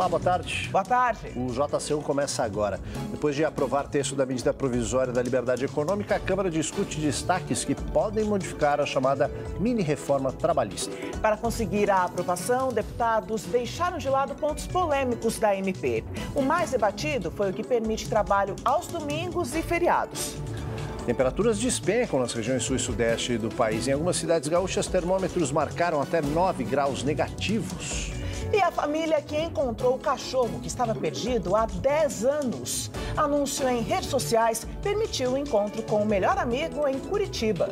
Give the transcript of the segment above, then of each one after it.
Olá, boa tarde. Boa tarde. O JC1 começa agora. Depois de aprovar texto da medida provisória da liberdade econômica, a Câmara discute destaques que podem modificar a chamada mini-reforma trabalhista. Para conseguir a aprovação, deputados deixaram de lado pontos polêmicos da MP. O mais debatido foi o que permite trabalho aos domingos e feriados. Temperaturas despencam nas regiões sul e sudeste do país. Em algumas cidades gaúchas, termômetros marcaram até 9 graus negativos. E a família que encontrou o cachorro que estava perdido há 10 anos. Anúncio em redes sociais permitiu o encontro com o melhor amigo em Curitiba.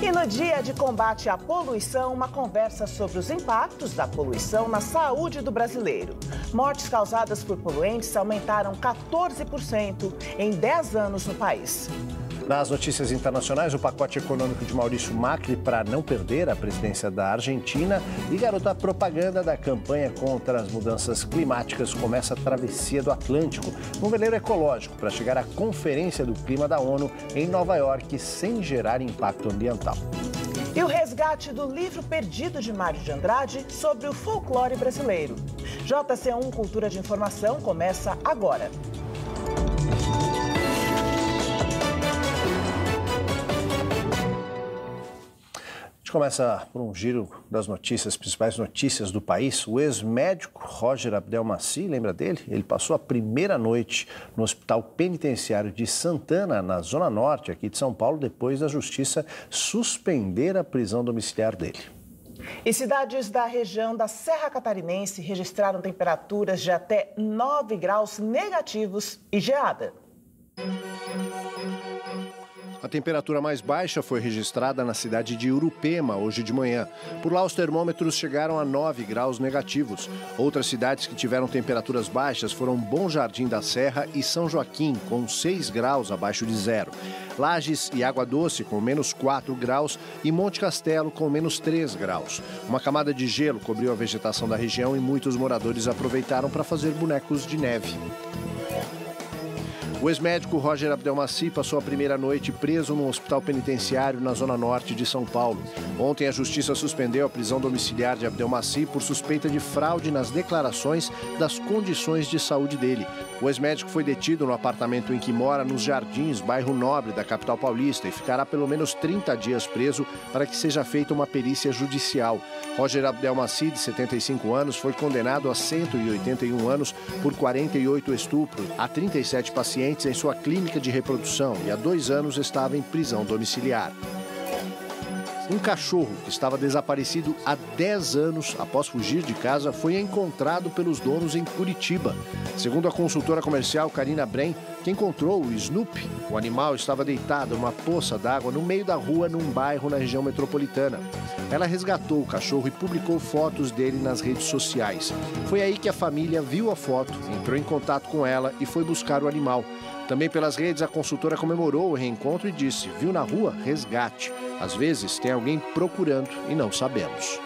E no dia de combate à poluição, uma conversa sobre os impactos da poluição na saúde do brasileiro. Mortes causadas por poluentes aumentaram 14% em 10 anos no país. Nas notícias internacionais, o pacote econômico de Maurício Macri para não perder a presidência da Argentina e garota propaganda da campanha contra as mudanças climáticas começa a travessia do Atlântico, um veleiro ecológico para chegar à Conferência do Clima da ONU em Nova York sem gerar impacto ambiental. E o resgate do livro perdido de Mário de Andrade sobre o folclore brasileiro. JC1 Cultura de Informação começa agora. Começa por um giro das notícias, principais notícias do país. O ex-médico Roger Abdelmaci, lembra dele? Ele passou a primeira noite no Hospital Penitenciário de Santana, na Zona Norte, aqui de São Paulo, depois da Justiça suspender a prisão domiciliar dele. E cidades da região da Serra Catarinense registraram temperaturas de até 9 graus negativos e geada. A temperatura mais baixa foi registrada na cidade de Urupema, hoje de manhã. Por lá, os termômetros chegaram a 9 graus negativos. Outras cidades que tiveram temperaturas baixas foram Bom Jardim da Serra e São Joaquim, com 6 graus abaixo de zero. Lages e Água Doce, com menos 4 graus, e Monte Castelo, com menos 3 graus. Uma camada de gelo cobriu a vegetação da região e muitos moradores aproveitaram para fazer bonecos de neve. O ex-médico Roger Abdelmaci passou a primeira noite preso num hospital penitenciário na Zona Norte de São Paulo. Ontem, a Justiça suspendeu a prisão domiciliar de Abdelmaci por suspeita de fraude nas declarações das condições de saúde dele. O ex-médico foi detido no apartamento em que mora, nos Jardins, bairro Nobre da capital paulista, e ficará pelo menos 30 dias preso para que seja feita uma perícia judicial. Roger Abdelmaci, de 75 anos, foi condenado a 181 anos por 48 estupros a 37 pacientes em sua clínica de reprodução e há 2 anos estava em prisão domiciliar. Um cachorro que estava desaparecido há 10 anos após fugir de casa foi encontrado pelos donos em Curitiba. Segundo a consultora comercial Karina Bren, que encontrou o Snoopy, o animal estava deitado numa poça d'água no meio da rua num bairro na região metropolitana. Ela resgatou o cachorro e publicou fotos dele nas redes sociais. Foi aí que a família viu a foto, entrou em contato com ela e foi buscar o animal. Também pelas redes, a consultora comemorou o reencontro e disse: viu na rua? Resgate. Às vezes tem alguém procurando e não sabemos.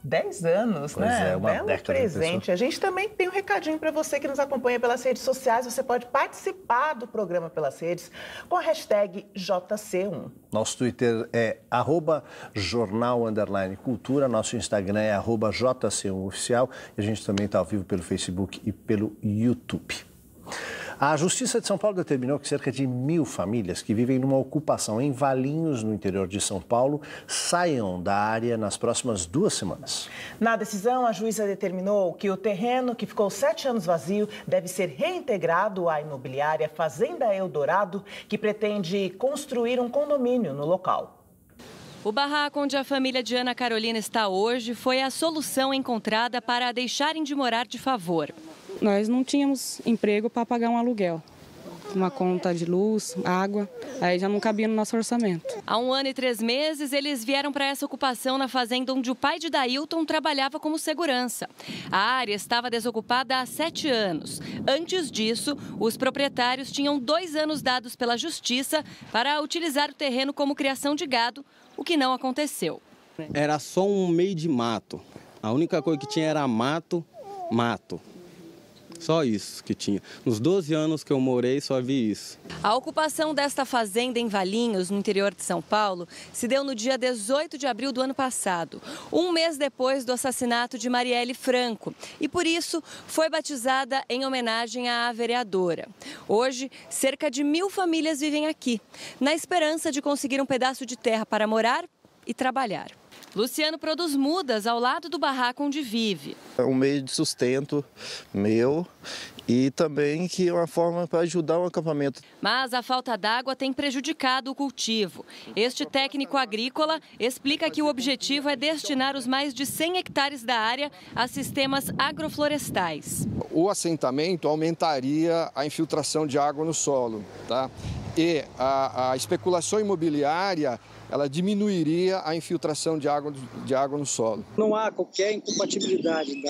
10 anos, pois né? É, uma belo década presente. A gente também tem um recadinho para você que nos acompanha pelas redes sociais. Você pode participar do programa pelas redes com a hashtag JC1. Nosso Twitter é @jornal_cultura. Nosso Instagram é @JC1oficial. E a gente também está ao vivo pelo Facebook e pelo YouTube. A Justiça de São Paulo determinou que cerca de 1.000 famílias que vivem numa ocupação em Valinhos, no interior de São Paulo, saiam da área nas próximas 2 semanas. Na decisão, a juíza determinou que o terreno, que ficou 7 anos vazio, deve ser reintegrado à imobiliária Fazenda Eldorado, que pretende construir um condomínio no local. O barraco onde a família de Ana Carolina está hoje foi a solução encontrada para a deixarem de morar de favor. Nós não tínhamos emprego para pagar um aluguel, uma conta de luz, água, aí já não cabia no nosso orçamento. Há 1 ano e 3 meses, eles vieram para essa ocupação na fazenda onde o pai de Dailton trabalhava como segurança. A área estava desocupada há 7 anos. Antes disso, os proprietários tinham 2 anos dados pela justiça para utilizar o terreno como criação de gado, o que não aconteceu. Era só um meio de mato. A única coisa que tinha era mato. Só isso que tinha. Nos 12 anos que eu morei, só vi isso. A ocupação desta fazenda em Valinhos, no interior de São Paulo, se deu no dia 18 de abril do ano passado, um mês depois do assassinato de Marielle Franco. E por isso foi batizada em homenagem à vereadora. Hoje, cerca de 1.000 famílias vivem aqui, na esperança de conseguir um pedaço de terra para morar e trabalhar. Luciano produz mudas ao lado do barraco onde vive. É um meio de sustento meu e também que é uma forma para ajudar o acampamento. Mas a falta d'água tem prejudicado o cultivo. Este técnico agrícola explica que o objetivo é destinar os mais de 100 hectares da área a sistemas agroflorestais. O assentamento aumentaria a infiltração de água no solo, tá? E a especulação imobiliária, ela diminuiria a infiltração de água no solo. Não há qualquer incompatibilidade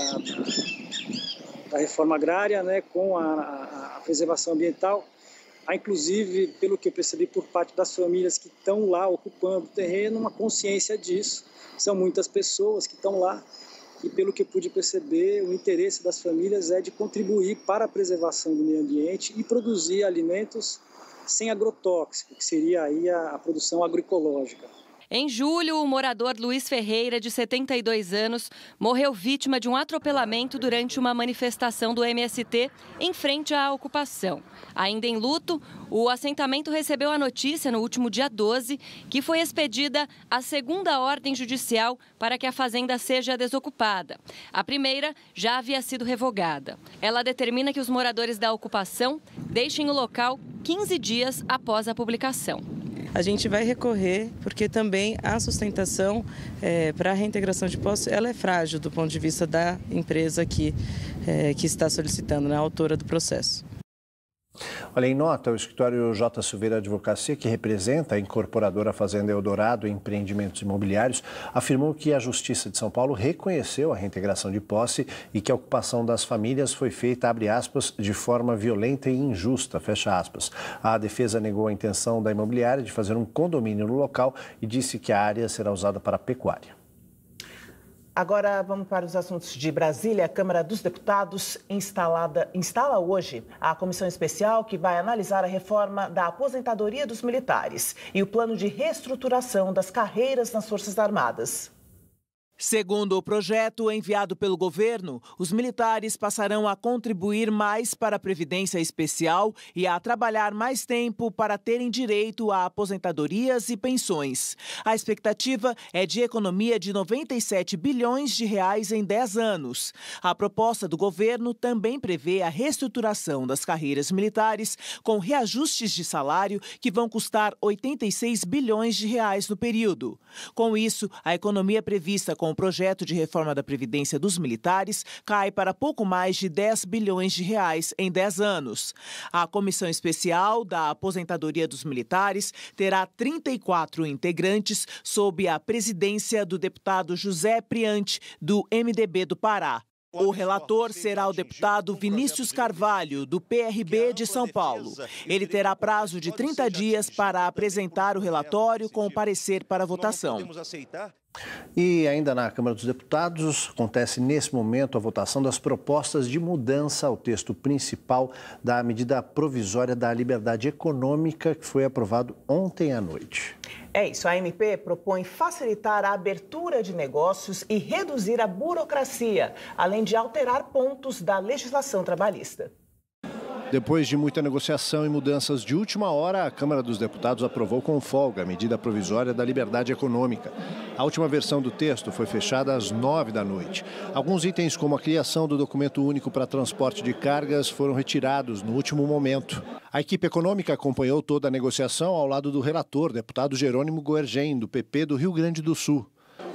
da reforma agrária, né, com a preservação ambiental. Há, inclusive, pelo que eu percebi por parte das famílias que estão lá ocupando o terreno, uma consciência disso. São muitas pessoas que estão lá e, pelo que eu pude perceber, o interesse das famílias é de contribuir para a preservação do meio ambiente e produzir alimentos sem agrotóxico, que seria aí a produção agroecológica. Em julho, o morador Luiz Ferreira, de 72 anos, morreu vítima de um atropelamento durante uma manifestação do MST em frente à ocupação. Ainda em luto, o assentamento recebeu a notícia no último dia 12 que foi expedida a segunda ordem judicial para que a fazenda seja desocupada. A primeira já havia sido revogada. Ela determina que os moradores da ocupação deixem o local 15 dias após a publicação. A gente vai recorrer porque também a sustentação para a reintegração de posse ela é frágil do ponto de vista da empresa que está solicitando, né, a autora do processo. Olha, em nota, o escritório J. Silveira Advocacia, que representa a incorporadora Fazenda Eldorado Empreendimentos Imobiliários, afirmou que a Justiça de São Paulo reconheceu a reintegração de posse e que a ocupação das famílias foi feita, abre aspas, de forma violenta e injusta, fecha aspas. A defesa negou a intenção da imobiliária de fazer um condomínio no local e disse que a área será usada para pecuária. Agora vamos para os assuntos de Brasília. A Câmara dos Deputados instala hoje a comissão especial que vai analisar a reforma da aposentadoria dos militares e o plano de reestruturação das carreiras nas Forças Armadas. Segundo o projeto enviado pelo governo, os militares passarão a contribuir mais para a Previdência Especial e a trabalhar mais tempo para terem direito a aposentadorias e pensões. A expectativa é de economia de 97 bilhões de reais em 10 anos. A proposta do governo também prevê a reestruturação das carreiras militares com reajustes de salário que vão custar 86 bilhões de reais no período. Com isso, a economia prevista com o projeto de reforma da Previdência dos militares cai para pouco mais de 10 bilhões de reais em 10 anos. A Comissão Especial da Aposentadoria dos Militares terá 34 integrantes sob a presidência do deputado José Priante, do MDB do Pará. O relator será o deputado Vinícius Carvalho, do PRB de São Paulo. Ele terá prazo de 30 dias para apresentar o relatório com o parecer para votação. E ainda na Câmara dos Deputados, acontece nesse momento a votação das propostas de mudança ao texto principal da medida provisória da liberdade econômica, que foi aprovado ontem à noite. É isso, a MP propõe facilitar a abertura de negócios e reduzir a burocracia, além de alterar pontos da legislação trabalhista. Depois de muita negociação e mudanças de última hora, a Câmara dos Deputados aprovou com folga a medida provisória da liberdade econômica. A última versão do texto foi fechada às 9 da noite. Alguns itens, como a criação do documento único para transporte de cargas, foram retirados no último momento. A equipe econômica acompanhou toda a negociação ao lado do relator, deputado Jerônimo Goergen, do PP do Rio Grande do Sul.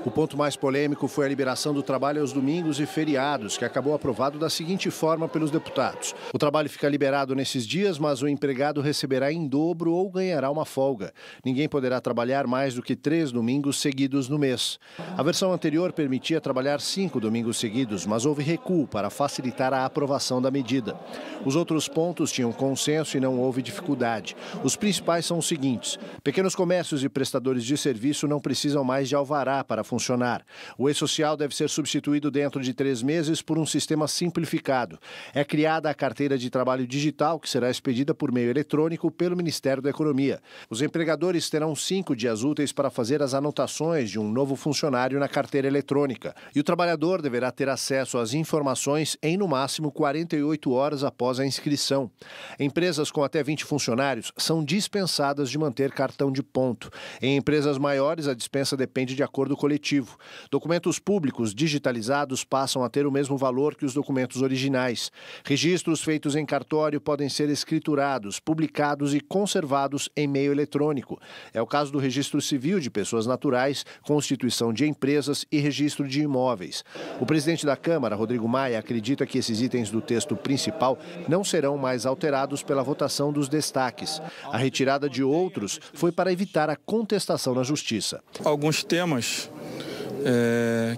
O ponto mais polêmico foi a liberação do trabalho aos domingos e feriados, que acabou aprovado da seguinte forma pelos deputados. O trabalho fica liberado nesses dias, mas o empregado receberá em dobro ou ganhará uma folga. Ninguém poderá trabalhar mais do que 3 domingos seguidos no mês. A versão anterior permitia trabalhar 5 domingos seguidos, mas houve recuo para facilitar a aprovação da medida. Os outros pontos tinham consenso e não houve dificuldade. Os principais são os seguintes: pequenos comércios e prestadores de serviço não precisam mais de alvará para funcionar funcionar. O e-social deve ser substituído dentro de 3 meses por um sistema simplificado. É criada a carteira de trabalho digital, que será expedida por meio eletrônico pelo Ministério da Economia. Os empregadores terão 5 dias úteis para fazer as anotações de um novo funcionário na carteira eletrônica. E o trabalhador deverá ter acesso às informações em, no máximo, 48 horas após a inscrição. Empresas com até 20 funcionários são dispensadas de manter cartão de ponto. Em empresas maiores, a dispensa depende de acordo coletivo. Documentos públicos digitalizados passam a ter o mesmo valor que os documentos originais. Registros feitos em cartório podem ser escriturados, publicados e conservados em meio eletrônico. É o caso do registro civil de pessoas naturais, constituição de empresas e registro de imóveis. O presidente da Câmara, Rodrigo Maia, acredita que esses itens do texto principal não serão mais alterados pela votação dos destaques. A retirada de outros foi para evitar a contestação na Justiça. Alguns temas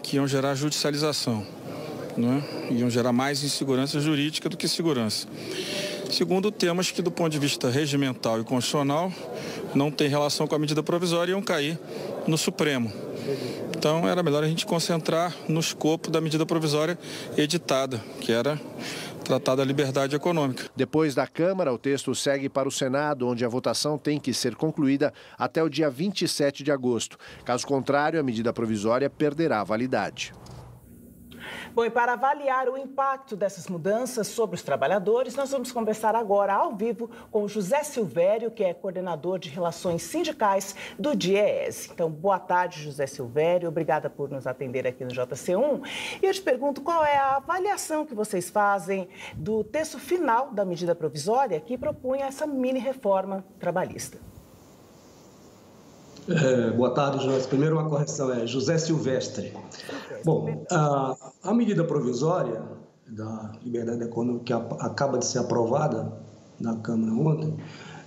que iam gerar judicialização, né? Iam gerar mais insegurança jurídica do que segurança. Segundo, temas que, do ponto de vista regimental e constitucional, não tem relação com a medida provisória e iam cair no Supremo. Então, era melhor a gente concentrar no escopo da medida provisória editada, que era tratar da liberdade econômica. Depois da Câmara, o texto segue para o Senado, onde a votação tem que ser concluída até o dia 27 de agosto. Caso contrário, a medida provisória perderá a validade. Bom, e para avaliar o impacto dessas mudanças sobre os trabalhadores, nós vamos conversar agora ao vivo com o José Silvério, que é coordenador de Relações Sindicais do DIEESE. Então, boa tarde, José Silvério. Obrigada por nos atender aqui no JC1. E eu te pergunto qual é a avaliação que vocês fazem do texto final da medida provisória que propunha essa mini-reforma trabalhista. Boa tarde, Joyce. Primeiro uma correção, é José Silvestre. Bom, a medida provisória da liberdade econômica que acaba de ser aprovada na Câmara ontem,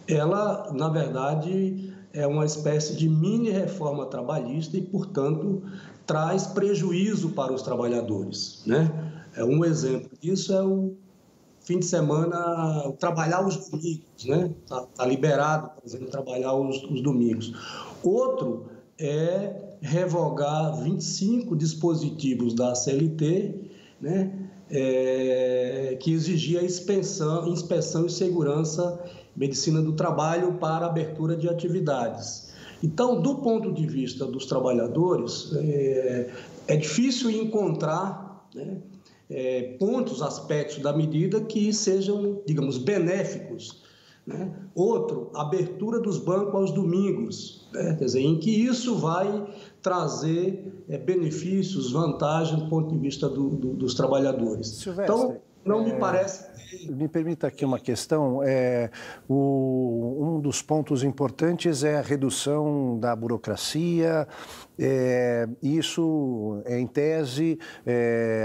ela, na verdade, é uma espécie de mini-reforma trabalhista e, portanto, traz prejuízo para os trabalhadores, né? Um exemplo disso é o fim de semana, trabalhar os domingos, né? Tá liberado, por exemplo, trabalhar os domingos. Outro é revogar 25 dispositivos da CLT, né? Que exigia inspeção e segurança, medicina do trabalho para abertura de atividades. Então, do ponto de vista dos trabalhadores, é difícil encontrar, né, pontos, aspectos da medida que sejam, digamos, benéficos, né? Outro, abertura dos bancos aos domingos, né? Quer dizer, em que isso vai trazer benefícios, vantagens do ponto de vista dos trabalhadores. Silvestre, então, não me parece... Me permita aqui uma questão. Um dos pontos importantes é a redução da burocracia. Isso, em tese,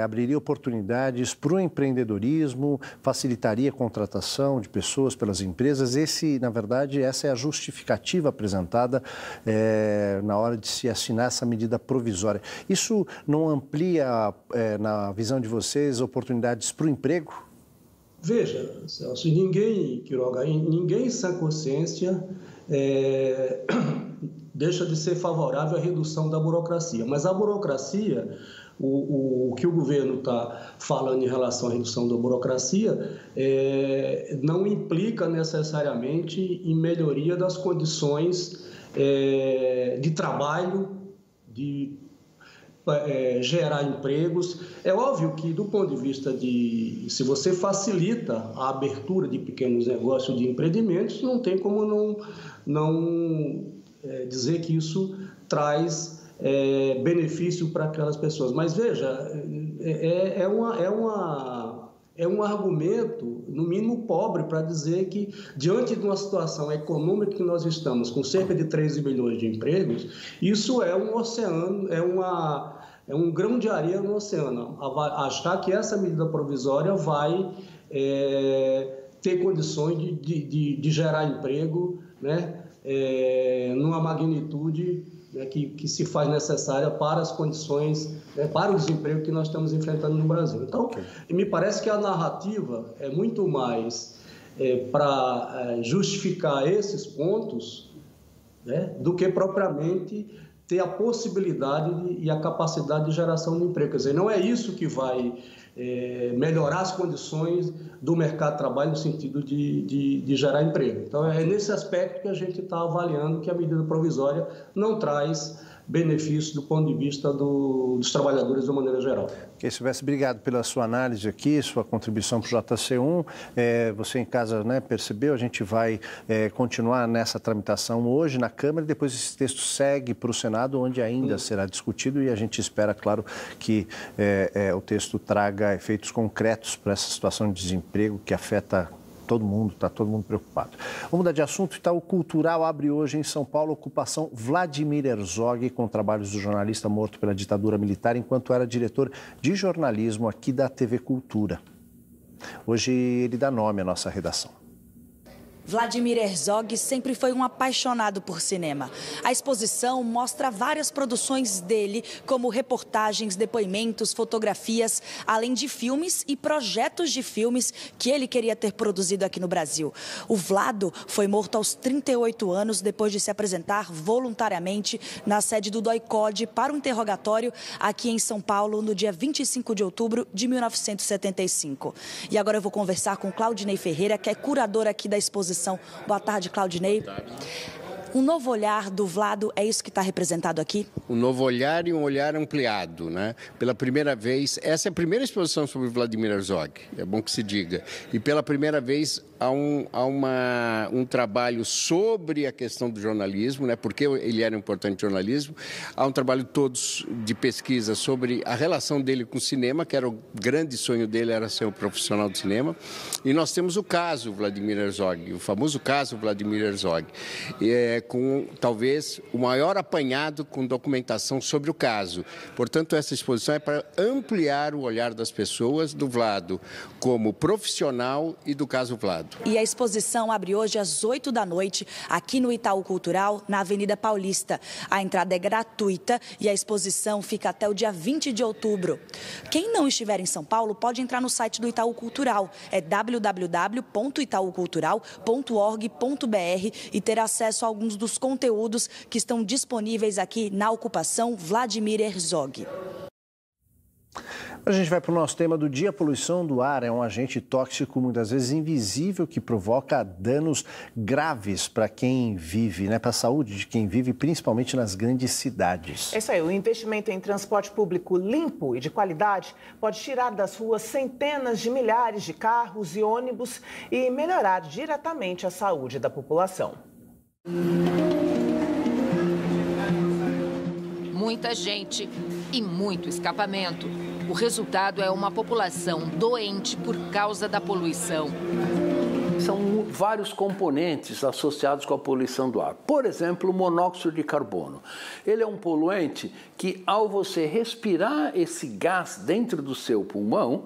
abriria oportunidades para o empreendedorismo, facilitaria a contratação de pessoas pelas empresas. Na verdade, essa é a justificativa apresentada na hora de se assinar essa medida provisória. Isso não amplia, na visão de vocês, oportunidades para o emprego? Veja, Celso, Quiroga, ninguém em sã consciência deixa de ser favorável à redução da burocracia. Mas a burocracia, o que o governo está falando em relação à redução da burocracia, não implica necessariamente em melhoria das condições de trabalho, de gerar empregos. É óbvio que, do ponto de vista se você facilita a abertura de pequenos negócios, de empreendimentos, não tem como não dizer que isso traz benefício para aquelas pessoas. Mas, veja, é um argumento, no mínimo, pobre para dizer que, diante de uma situação econômica que nós estamos, com cerca de 13 milhões de empregos, isso é um oceano, é um grão de areia no oceano. Achar que essa medida provisória vai ter condições de gerar emprego, né, numa magnitude, né, que se faz necessária para as condições, né, para o desemprego que nós estamos enfrentando no Brasil. Então, me parece que a narrativa é muito mais para justificar esses pontos, né, do que propriamente ter a possibilidade e a capacidade de geração de emprego. Quer dizer, não é isso que vai melhorar as condições do mercado de trabalho no sentido de gerar emprego. Então, é nesse aspecto que a gente está avaliando que a medida provisória não traz benefício do ponto de vista dos trabalhadores de uma maneira geral. Ok, Silvestre, obrigado pela sua análise aqui, sua contribuição para o JC1. Você em casa, né, percebeu, a gente vai continuar nessa tramitação hoje na Câmara e depois esse texto segue para o Senado, onde ainda será discutido e a gente espera, claro, que o texto traga efeitos concretos para essa situação de desemprego que afeta todo mundo, está todo mundo preocupado. Vamos mudar de assunto. Itaú Cultural abre hoje em São Paulo a ocupação Vladimir Herzog, com trabalhos do jornalista morto pela ditadura militar enquanto era diretor de jornalismo aqui da TV Cultura. Hoje ele dá nome à nossa redação. Vladimir Herzog sempre foi um apaixonado por cinema. A exposição mostra várias produções dele, como reportagens, depoimentos, fotografias, além de filmes e projetos de filmes que ele queria ter produzido aqui no Brasil. O Vlado foi morto aos 38 anos depois de se apresentar voluntariamente na sede do DOI-CODE para um interrogatório aqui em São Paulo no dia 25 de outubro de 1975. E agora eu vou conversar com Claudinei Ferreira, que é curadora aqui da exposição. Boa tarde, Claudinei. Boa tarde. Um novo olhar do Vlado, é isso que está representado aqui? Um novo olhar e um olhar ampliado, né? Pela primeira vez, essa é a primeira exposição sobre Vladimir Herzog, é bom que se diga. E pela primeira vez há um trabalho sobre a questão do jornalismo, né? Porque ele era um importante jornalismo. Há um trabalho todos de pesquisa sobre a relação dele com o cinema, que era o grande sonho dele, era ser um profissional de cinema. E nós temos o caso Vladimir Herzog, o famoso caso Vladimir Herzog, com talvez o maior apanhado com documentação sobre o caso. Portanto, essa exposição é para ampliar o olhar das pessoas do Vlado como profissional e do caso Vlado. E a exposição abre hoje às 8 da noite, aqui no Itaú Cultural, na Avenida Paulista. A entrada é gratuita e a exposição fica até o dia 20 de outubro. Quem não estiver em São Paulo pode entrar no site do Itaú Cultural. É www.itaucultural.org.br e ter acesso a alguns dos conteúdos que estão disponíveis aqui na ocupação Vladimir Herzog. A gente vai para o nosso tema do dia. A poluição do ar é um agente tóxico, muitas vezes invisível, que provoca danos graves para quem vive, né? Para a saúde de quem vive, principalmente nas grandes cidades. É isso aí. O investimento em transporte público limpo e de qualidade pode tirar das ruas centenas de milhares de carros e ônibus e melhorar diretamente a saúde da população. Muita gente e muito escapamento. O resultado é uma população doente por causa da poluição. São vários componentes associados com a poluição do ar. Por exemplo, o monóxido de carbono. Ele é um poluente que, ao você respirar esse gás dentro do seu pulmão,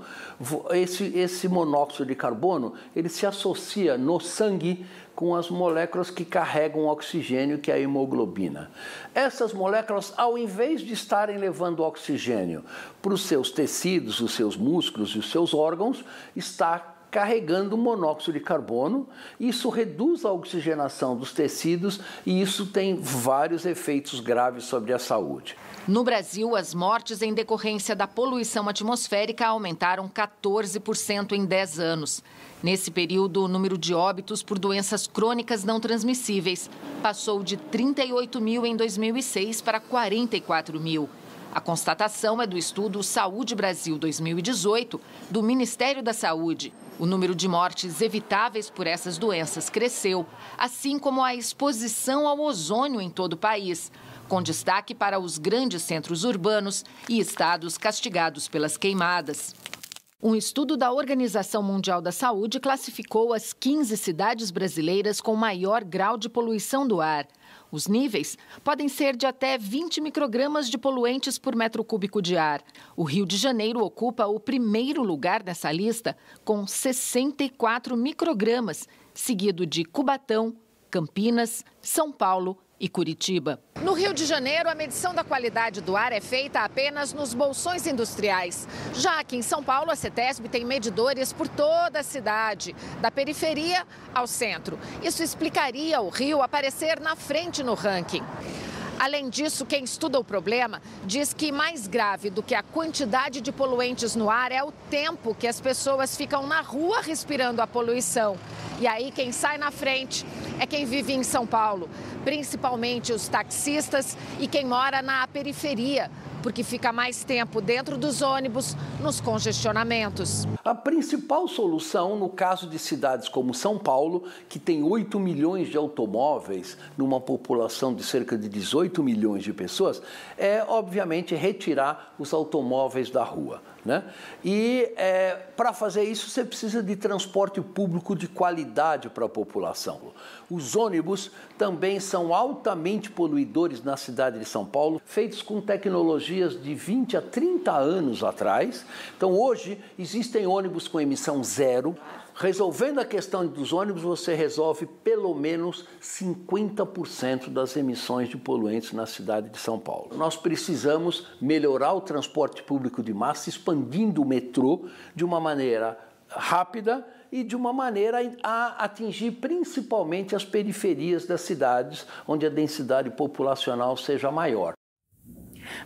esse monóxido de carbono, ele se associa no sangue com as moléculas que carregam oxigênio, que é a hemoglobina. Essas moléculas, ao invés de estarem levando oxigênio para os seus tecidos, os seus músculos e os seus órgãos, está carregando monóxido de carbono. Isso reduz a oxigenação dos tecidos e isso tem vários efeitos graves sobre a saúde. No Brasil, as mortes em decorrência da poluição atmosférica aumentaram 14% em 10 anos. Nesse período, o número de óbitos por doenças crônicas não transmissíveis passou de 38 mil em 2006 para 44 mil. A constatação é do estudo Saúde Brasil 2018, do Ministério da Saúde. O número de mortes evitáveis por essas doenças cresceu, assim como a exposição ao ozônio em todo o país, com destaque para os grandes centros urbanos e estados castigados pelas queimadas. Um estudo da Organização Mundial da Saúde classificou as 15 cidades brasileiras com maior grau de poluição do ar. Os níveis podem ser de até 20 microgramas de poluentes por metro cúbico de ar. O Rio de Janeiro ocupa o primeiro lugar nessa lista, com 64 microgramas, seguido de Cubatão, Campinas, São Paulo e Curitiba. No Rio de Janeiro, a medição da qualidade do ar é feita apenas nos bolsões industriais. Já aqui em São Paulo, a CETESB tem medidores por toda a cidade, da periferia ao centro. Isso explicaria o Rio aparecer na frente no ranking. Além disso, quem estuda o problema diz que mais grave do que a quantidade de poluentes no ar é o tempo que as pessoas ficam na rua respirando a poluição. E aí quem sai na frente é quem vive em São Paulo, principalmente os taxistas e quem mora na periferia, porque fica mais tempo dentro dos ônibus, nos congestionamentos. A principal solução, no caso de cidades como São Paulo, que tem 8 milhões de automóveis, numa população de cerca de 18 milhões de pessoas, é, obviamente, retirar os automóveis da rua, né? E para fazer isso, você precisa de transporte público de qualidade para a população. Os ônibus também são altamente poluidores na cidade de São Paulo, feitos com tecnologias de 20 a 30 anos atrás. Então, hoje, existem ônibus com emissão zero. Resolvendo a questão dos ônibus, você resolve pelo menos 50% das emissões de poluentes na cidade de São Paulo. Nós precisamos melhorar o transporte público de massa, expandindo o metrô de uma maneira rápida e de uma maneira a atingir principalmente as periferias das cidades, onde a densidade populacional seja maior.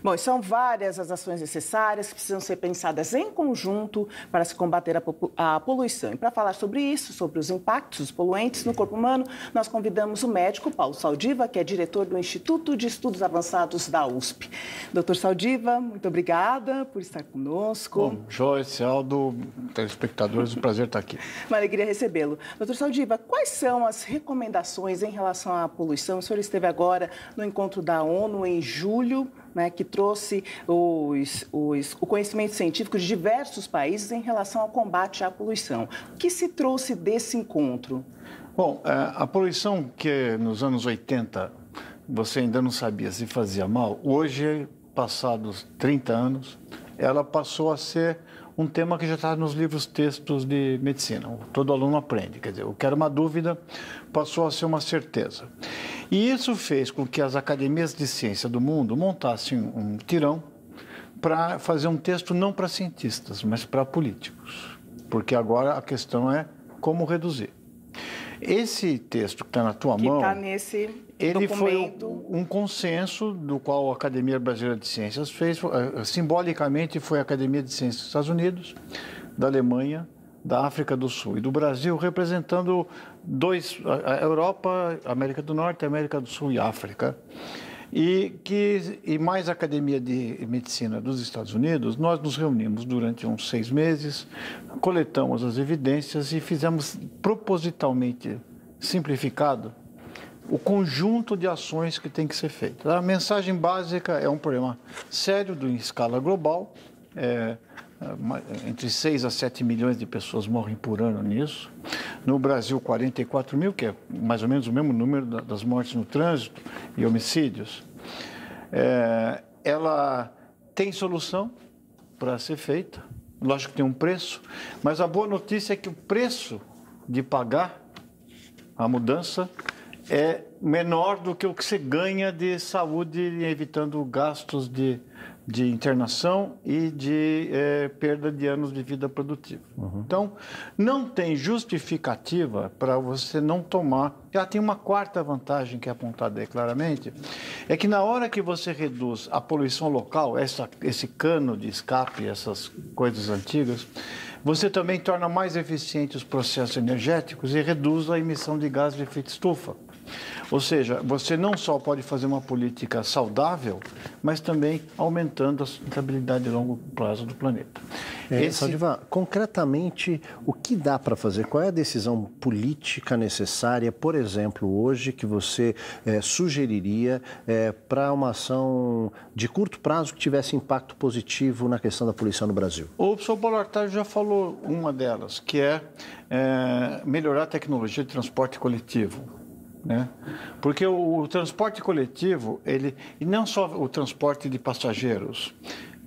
Bom, são várias as ações necessárias que precisam ser pensadas em conjunto para se combater a poluição. E para falar sobre isso, sobre os impactos dos poluentes no corpo humano, nós convidamos o médico Paulo Saldiva, que é diretor do Instituto de Estudos Avançados da USP. Doutor Saldiva, muito obrigada por estar conosco. Bom, Joyce, Aldo, telespectadores, um prazer estar aqui. Uma alegria recebê-lo. Doutor Saldiva, quais são as recomendações em relação à poluição? O senhor esteve agora no encontro da ONU em julho, né, que trouxe o conhecimento científico de diversos países em relação ao combate à poluição. O que se trouxe desse encontro? Bom, a poluição que nos anos 80 você ainda não sabia se fazia mal, hoje, passados 30 anos, ela passou a ser um tema que já está nos livros textos de medicina. Todo aluno aprende, quer dizer, o que era uma dúvida passou a ser uma certeza. E isso fez com que as academias de ciência do mundo montassem um tirão para fazer um texto não para cientistas, mas para políticos. Porque agora a questão é como reduzir. Esse texto que está na tua mão, que está nesse ele documento. Foi um consenso do qual a Academia Brasileira de Ciências fez, simbolicamente foi a Academia de Ciências dos Estados Unidos, da Alemanha, da África do Sul e do Brasil, representando a Europa, a América do Norte, a América do Sul e a África. E mais a Academia de Medicina dos Estados Unidos, nós nos reunimos durante uns 6 meses, coletamos as evidências e fizemos propositalmente simplificado o conjunto de ações que tem que ser feito. A mensagem básica é um problema sério em escala global, entre 6 a 7 milhões de pessoas morrem por ano nisso. No Brasil, 44 mil, que é mais ou menos o mesmo número das mortes no trânsito e homicídios. Ela tem solução para ser feita, lógico que tem um preço, mas a boa notícia é que o preço de pagar a mudança é menor do que o que você ganha de saúde, evitando gastos de internação e de perda de anos de vida produtiva. Então, não tem justificativa para você não tomar. Já tem uma quarta vantagem que é apontada aí claramente, é que na hora que você reduz a poluição local, esse cano de escape, essas coisas antigas, você também torna mais eficientes os processos energéticos e reduz a emissão de gases de efeito estufa. Ou seja, você não só pode fazer uma política saudável, mas também aumentando a sustentabilidade a longo prazo do planeta. Saldiva, concretamente, o que dá para fazer? Qual é a decisão política necessária, por exemplo, hoje, que você sugeriria para uma ação de curto prazo que tivesse impacto positivo na questão da poluição no Brasil? O professor Paulo Artajo já falou uma delas, que é melhorar a tecnologia de transporte coletivo. Né? Porque o transporte coletivo, e não só o transporte de passageiros,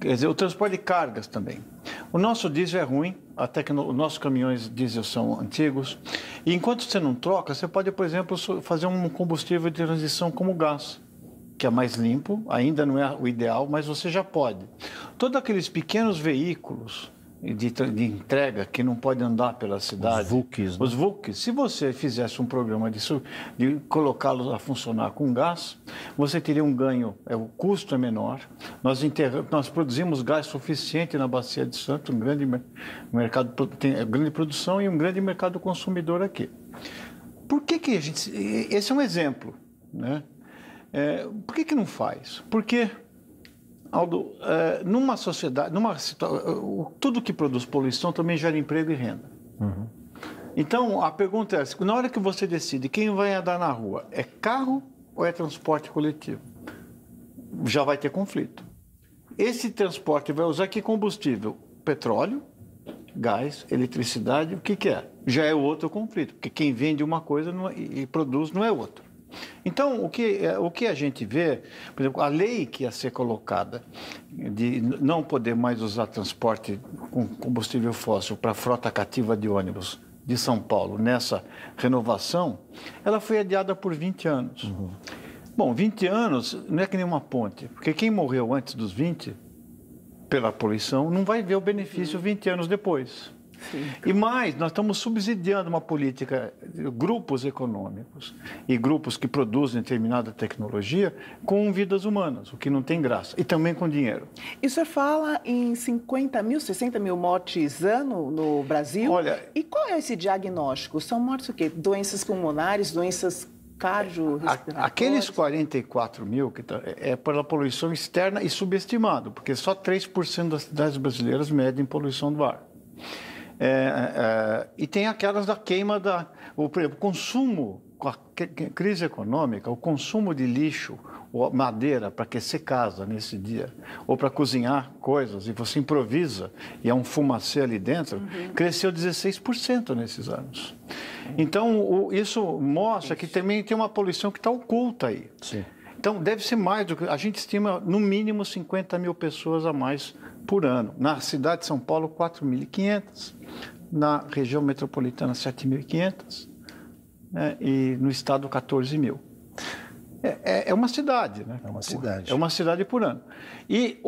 quer dizer, o transporte de cargas também. O nosso diesel é ruim, os nossos caminhões diesel são antigos, e enquanto você não troca, você pode, por exemplo, fazer um combustível de transição como gás, que é mais limpo, ainda não é o ideal, mas você já pode. Todos aqueles pequenos veículos de entrega que não pode andar pela cidade. Os VUCs. Né? Os VUCs. Se você fizesse um programa de colocá-los a funcionar com gás, você teria um ganho, o custo é menor. Nós produzimos gás suficiente na Bacia de Santos, um grande mercado, tem grande produção e um grande mercado consumidor aqui. Por que a gente... Esse é um exemplo, né? Por que não faz? Porque... Aldo, numa sociedade, tudo que produz poluição também gera emprego e renda. Uhum. Então, a pergunta é, na hora que você decide quem vai andar na rua, é carro ou é transporte coletivo? Já vai ter conflito. Esse transporte vai usar que combustível? Petróleo, gás, eletricidade, o que é? Já é outro conflito, porque quem vende uma coisa e produz não é outro. Então, o que a gente vê, por exemplo, a lei que ia ser colocada de não poder mais usar transporte com combustível fóssil para a frota cativa de ônibus de São Paulo, nessa renovação, ela foi adiada por 20 anos. Uhum. Bom, 20 anos não é que nem uma ponte, porque quem morreu antes dos 20, pela poluição, não vai ver o benefício 20 anos depois. Sim. E mais, nós estamos subsidiando uma política, grupos econômicos e grupos que produzem determinada tecnologia com vidas humanas, o que não tem graça, e também com dinheiro. E o senhor fala em 50 mil, 60 mil mortes ano no Brasil? Olha, e qual é esse diagnóstico? São mortes o quê? Doenças pulmonares, doenças cardiorrespiratórias? Aqueles 44 mil é pela poluição externa e subestimado, porque só 3% das cidades brasileiras medem poluição do ar. E tem aquelas da queima o consumo, com a crise econômica, o consumo de lixo, ou madeira para aquecer casa nesse dia, ou para cozinhar coisas, e você improvisa, e há um fumacê ali dentro, cresceu 16% nesses anos. Então, isso mostra que também tem uma poluição que está oculta aí. Sim. Então, deve ser mais do que... A gente estima, no mínimo, 50 mil pessoas a mais por ano. Na cidade de São Paulo, 4.500. Na região metropolitana, 7.500. Né? E no estado, 14 mil. É uma cidade, né? É uma cidade. É uma cidade por ano. E,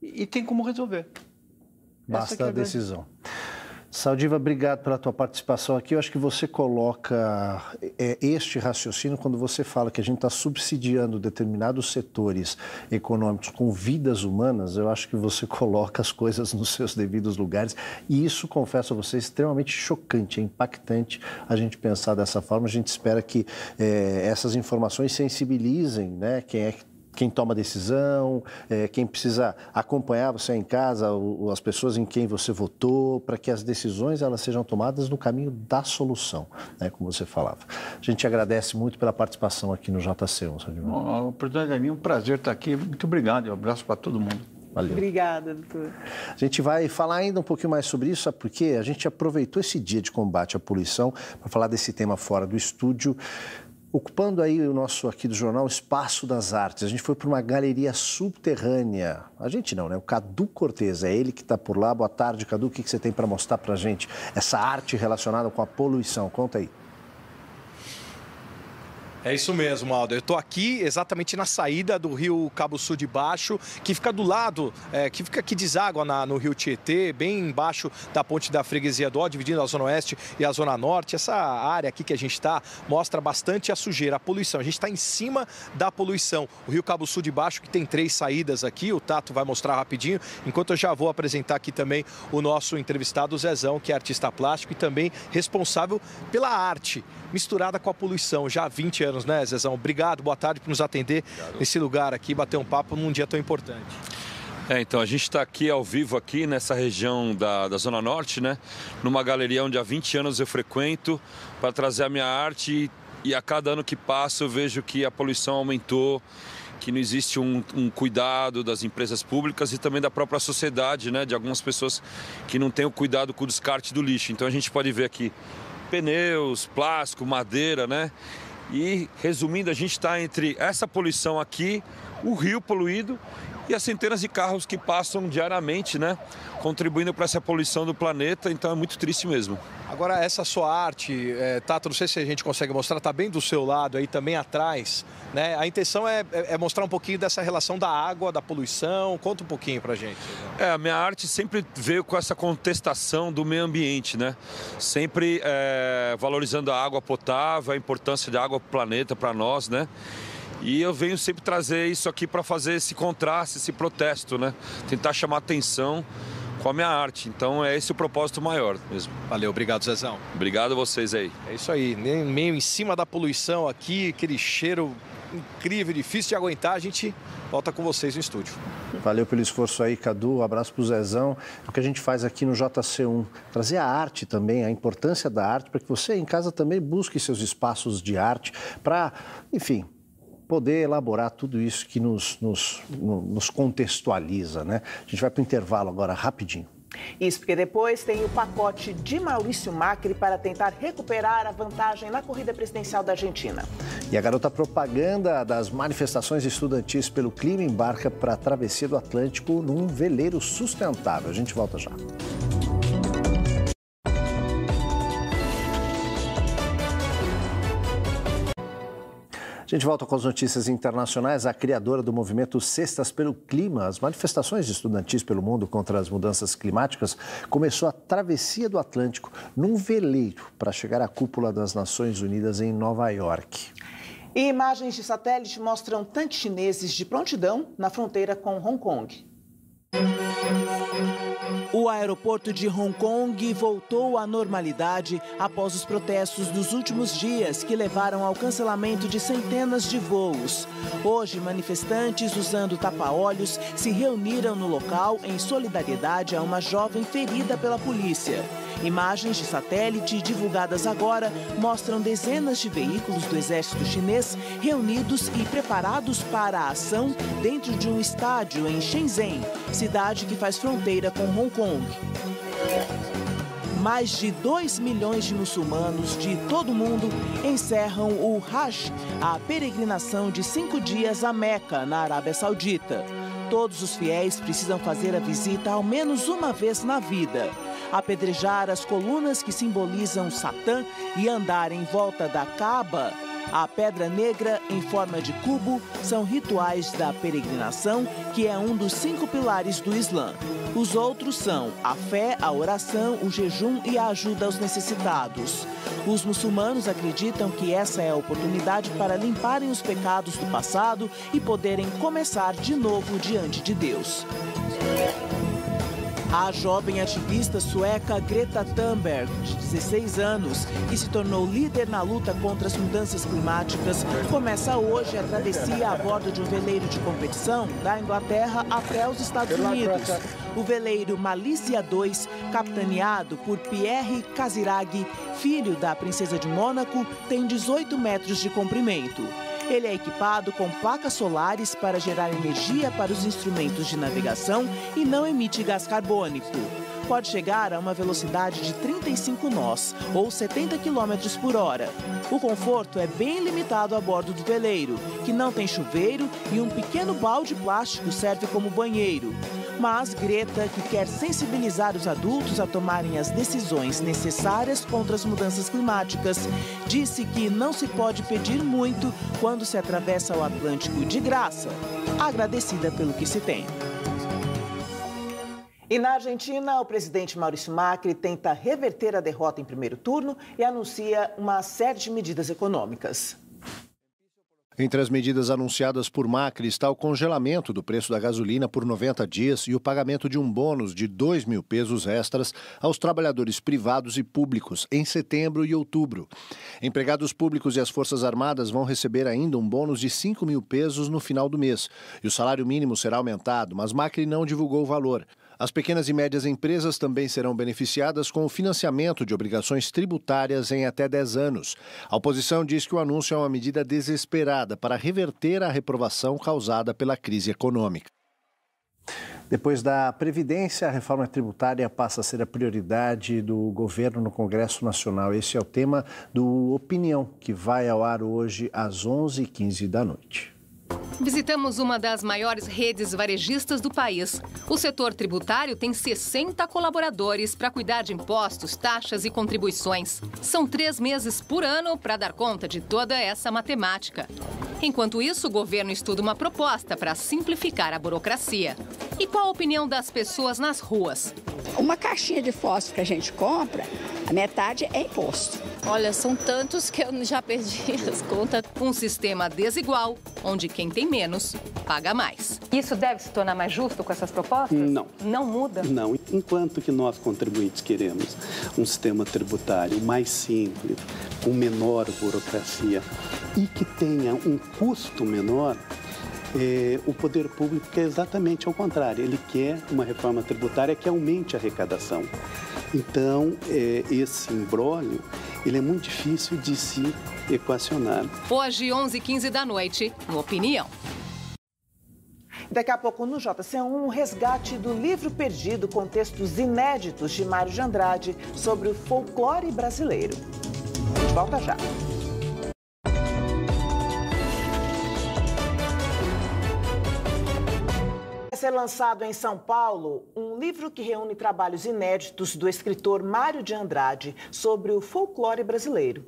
e tem como resolver. Basta a decisão. Saldiva, obrigado pela tua participação aqui. Eu acho que você coloca este raciocínio quando você fala que a gente está subsidiando determinados setores econômicos com vidas humanas. Eu acho que você coloca as coisas nos seus devidos lugares. E isso, confesso a você, é extremamente chocante, é impactante a gente pensar dessa forma. A gente espera que essas informações sensibilizem, né, quem toma decisão, quem precisa acompanhar você em casa, as pessoas em quem você votou, para que as decisões elas sejam tomadas no caminho da solução, né, como você falava. A gente agradece muito pela participação aqui no JC. A oportunidade é minha, um prazer estar aqui. Muito obrigado, um abraço para todo mundo. Valeu. Obrigada, doutor. A gente vai falar ainda um pouquinho mais sobre isso, sabe por quê? A gente aproveitou esse dia de combate à poluição para falar desse tema fora do estúdio, ocupando aí o nosso, aqui do jornal, Espaço das Artes. A gente foi para uma galeria subterrânea. A gente não, né? O Cadu Cortez, é ele que está por lá. Boa tarde, Cadu. O que você tem para mostrar para a gente? Essa arte relacionada com a poluição. Conta aí. É isso mesmo, Aldo. Eu estou aqui exatamente na saída do rio Cabo Sul de Baixo, que fica do lado, que fica aqui deságua no rio Tietê, bem embaixo da ponte da Freguesia do Ó, dividindo a Zona Oeste e a Zona Norte. Essa área aqui que a gente está mostra bastante a sujeira, a poluição. A gente está em cima da poluição. O rio Cabo Sul de Baixo, que tem 3 saídas aqui, o Tato vai mostrar rapidinho, enquanto eu já vou apresentar aqui também o nosso entrevistado, o Zezão, que é artista plástico e também responsável pela arte misturada com a poluição, já há 20 anos, né, Zezão? Obrigado, boa tarde por nos atender nesse lugar aqui, bater um papo num dia tão importante. Então, a gente está aqui ao vivo aqui nessa região da Zona Norte, né? Numa galeria onde há 20 anos eu frequento para trazer a minha arte e a cada ano que passa eu vejo que a poluição aumentou, que não existe um cuidado das empresas públicas e também da própria sociedade, né? De algumas pessoas que não têm o cuidado com o descarte do lixo. Então a gente pode ver aqui pneus, plástico, madeira, né? E, resumindo, a gente está entre essa poluição aqui o rio poluído e as centenas de carros que passam diariamente, né, contribuindo para essa poluição do planeta, então é muito triste mesmo. Agora, essa sua arte, Tato, não sei se a gente consegue mostrar, está bem do seu lado aí, também atrás, né? A intenção é mostrar um pouquinho dessa relação da água, da poluição, conta um pouquinho pra gente. A minha arte sempre veio com essa contestação do meio ambiente, né? Sempre valorizando a água potável, a importância da água para o planeta, para nós, né? E eu venho sempre trazer isso aqui para fazer esse contraste, esse protesto, né? Tentar chamar atenção com a minha arte. Então é esse o propósito maior mesmo. Valeu, obrigado, Zezão. Obrigado a vocês aí. É isso aí, meio em cima da poluição aqui, aquele cheiro incrível, difícil de aguentar, a gente volta com vocês no estúdio. Valeu pelo esforço aí, Cadu, um abraço pro Zezão. O que a gente faz aqui no JC1, trazer a arte também, a importância da arte, para que você em casa também busque seus espaços de arte para, enfim, poder elaborar tudo isso que nos contextualiza, né? A gente vai para o intervalo agora, rapidinho. Isso porque depois tem o pacote de Maurício Macri para tentar recuperar a vantagem na corrida presidencial da Argentina. E a garota propaganda das manifestações estudantis pelo clima embarca para a travessia do Atlântico num veleiro sustentável. A gente volta já. A gente volta com as notícias internacionais. A criadora do movimento Cestas pelo Clima, as manifestações estudantis pelo mundo contra as mudanças climáticas, começou a travessia do Atlântico num veleiro para chegar à cúpula das Nações Unidas em Nova York. E imagens de satélite mostram tanques chineses de prontidão na fronteira com Hong Kong. O aeroporto de Hong Kong voltou à normalidade após os protestos dos últimos dias que levaram ao cancelamento de centenas de voos. Hoje, manifestantes usando tapa-olhos se reuniram no local em solidariedade a uma jovem ferida pela polícia. Imagens de satélite divulgadas agora mostram dezenas de veículos do exército chinês reunidos e preparados para a ação dentro de um estádio em Shenzhen, cidade que faz fronteira com Hong Kong. Mais de 2 milhões de muçulmanos de todo o mundo encerram o Hajj, a peregrinação de 5 dias a Meca, na Arábia Saudita. Todos os fiéis precisam fazer a visita ao menos uma vez na vida. Apedrejar as colunas que simbolizam Satã e andar em volta da Kaaba, a pedra negra em forma de cubo, são rituais da peregrinação, que é um dos 5 pilares do Islã. Os outros são a fé, a oração, o jejum e a ajuda aos necessitados. Os muçulmanos acreditam que essa é a oportunidade para limparem os pecados do passado e poderem começar de novo diante de Deus. A jovem ativista sueca Greta Thunberg, de 16 anos, que se tornou líder na luta contra as mudanças climáticas, começa hoje a travessia a bordo de um veleiro de competição da Inglaterra até os Estados Unidos. O veleiro Malicia 2, capitaneado por Pierre Casiraghi, filho da princesa de Mônaco, tem 18 metros de comprimento. Ele é equipado com placas solares para gerar energia para os instrumentos de navegação e não emite gás carbônico. Pode chegar a uma velocidade de 35 nós, ou 70 km por hora. O conforto é bem limitado a bordo do veleiro, que não tem chuveiro e um pequeno balde plástico serve como banheiro. Mas Greta, que quer sensibilizar os adultos a tomarem as decisões necessárias contra as mudanças climáticas, disse que não se pode pedir muito quando se atravessa o Atlântico de graça, agradecida pelo que se tem. E na Argentina, o presidente Maurício Macri tenta reverter a derrota em primeiro turno e anuncia uma série de medidas econômicas. Entre as medidas anunciadas por Macri está o congelamento do preço da gasolina por 90 dias e o pagamento de um bônus de 2.000 pesos extras aos trabalhadores privados e públicos em setembro e outubro. Empregados públicos e as Forças Armadas vão receber ainda um bônus de 5.000 pesos no final do mês. E o salário mínimo será aumentado, mas Macri não divulgou o valor. As pequenas e médias empresas também serão beneficiadas com o financiamento de obrigações tributárias em até 10 anos. A oposição diz que o anúncio é uma medida desesperada para reverter a reprovação causada pela crise econômica. Depois da Previdência, a reforma tributária passa a ser a prioridade do governo no Congresso Nacional. Esse é o tema do Opinião, que vai ao ar hoje às 11h15 da noite. Visitamos uma das maiores redes varejistas do país. O setor tributário tem 60 colaboradores para cuidar de impostos, taxas e contribuições. São 3 meses por ano para dar conta de toda essa matemática. Enquanto isso, o governo estuda uma proposta para simplificar a burocracia. E qual a opinião das pessoas nas ruas? Uma caixinha de fósforo que a gente compra, a metade é imposto. Olha, são tantos que eu já perdi as contas. Um sistema desigual, onde quem tem menos paga mais. Isso deve se tornar mais justo com essas propostas? Não. Não muda? Não. Enquanto que nós, contribuintes, queremos um sistema tributário mais simples, com menor burocracia e que tenha um custo menor, o poder público quer exatamente ao contrário. Ele quer uma reforma tributária que aumente a arrecadação. Então, esse imbróglio, ele é muito difícil de se equacionar. Hoje, 11h15 da noite, no Opinião. Daqui a pouco no JC1, um resgate do livro perdido com textos inéditos de Mário de Andrade sobre o folclore brasileiro. A gente volta já. Vai ser lançado em São Paulo um livro que reúne trabalhos inéditos do escritor Mário de Andrade sobre o folclore brasileiro.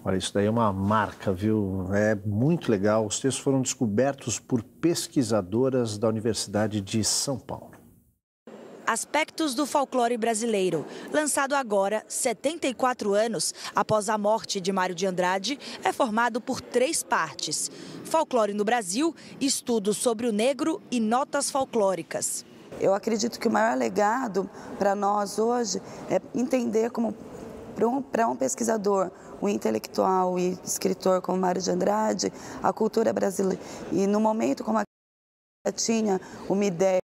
Olha, isso daí é uma marca, viu? É muito legal. Os textos foram descobertos por pesquisadoras da Universidade de São Paulo. Aspectos do folclore brasileiro, lançado agora, 74 anos após a morte de Mário de Andrade, é formado por 3 partes: Folclore no Brasil, Estudos sobre o Negro e Notas Folclóricas. Eu acredito que o maior legado para nós hoje é entender como, para um pesquisador, um intelectual e escritor como Mário de Andrade, a cultura brasileira. E no momento como a tinha uma ideia,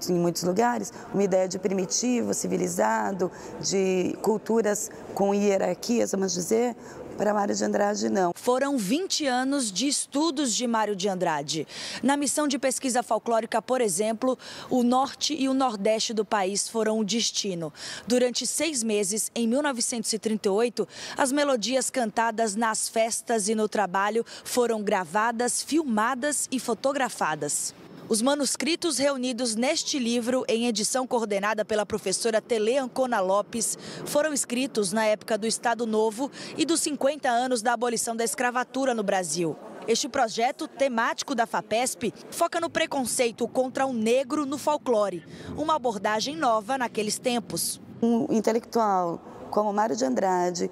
em muitos lugares, uma ideia de primitivo, civilizado, de culturas com hierarquias, vamos dizer, para Mário de Andrade não. Foram 20 anos de estudos de Mário de Andrade. Na missão de pesquisa folclórica, por exemplo, o norte e o nordeste do país foram o destino. Durante 6 meses, em 1938, as melodias cantadas nas festas e no trabalho foram gravadas, filmadas e fotografadas. Os manuscritos reunidos neste livro, em edição coordenada pela professora Telê Ancona Lopes, foram escritos na época do Estado Novo e dos 50 anos da abolição da escravatura no Brasil. Este projeto temático da FAPESP foca no preconceito contra o negro no folclore, uma abordagem nova naqueles tempos. Um intelectual como Mário de Andrade,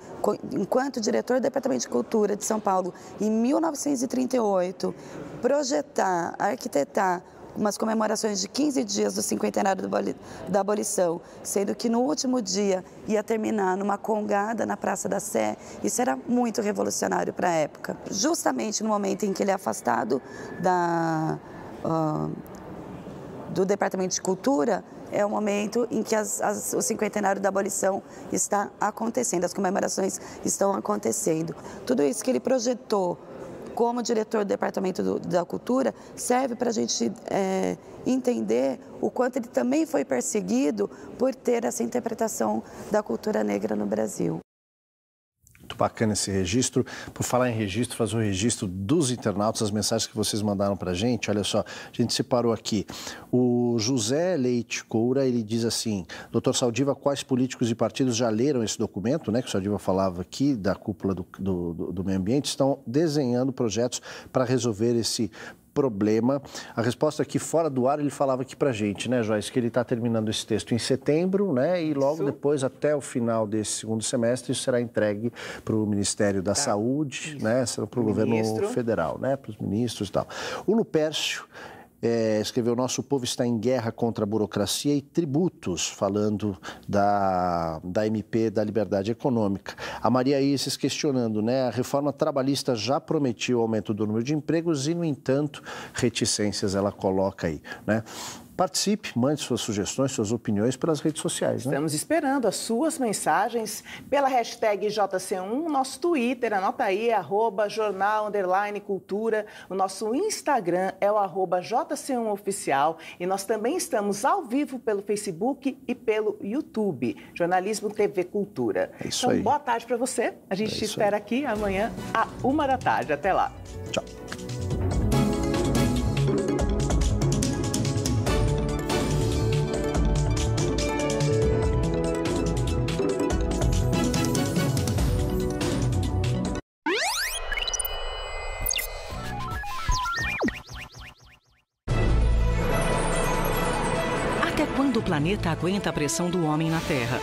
enquanto diretor do Departamento de Cultura de São Paulo, em 1938, projetar, arquitetar umas comemorações de 15 dias do cinquentenário da abolição, sendo que no último dia ia terminar numa congada na Praça da Sé, isso era muito revolucionário para a época. Justamente no momento em que ele é afastado do Departamento de Cultura, é o momento em que o cinquentenário da abolição está acontecendo, as comemorações estão acontecendo. Tudo isso que ele projetou como diretor do Departamento da Cultura serve para a gente entender o quanto ele também foi perseguido por ter essa interpretação da cultura negra no Brasil. Muito bacana esse registro. Por falar em registro, fazer o registro dos internautas, as mensagens que vocês mandaram para a gente. Olha só, a gente separou aqui. O José Leite Coura, ele diz assim: doutor Saldiva, quais políticos e partidos já leram esse documento, né, que o Saldiva falava aqui, da cúpula do meio ambiente, estão desenhando projetos para resolver esse problema? A resposta aqui fora do ar, ele falava aqui pra gente, né, Joyce, que ele está terminando esse texto em setembro, né, e logo depois, até o final desse segundo semestre, isso será entregue para o Ministério da Saúde, né, para o governo federal, né, para os ministros e tal. O Lupércio escreveu: nosso povo está em guerra contra a burocracia e tributos, falando da MP da Liberdade Econômica. A Maria Isis questionando, né, a reforma trabalhista já prometiu o aumento do número de empregos e, no entanto, reticências ela coloca aí, né? Participe, mande suas sugestões, suas opiniões pelas redes sociais, né? Estamos esperando as suas mensagens pela hashtag JC1, nosso Twitter, anota aí, @jornal_cultura. O nosso Instagram é o @JC1oficial e nós também estamos ao vivo pelo Facebook e pelo YouTube, Jornalismo TV Cultura. É isso aí. Boa tarde para você. A gente te espera aqui amanhã, à 1h da tarde. Até lá. Tchau. quando o planeta aguenta a pressão do homem na Terra.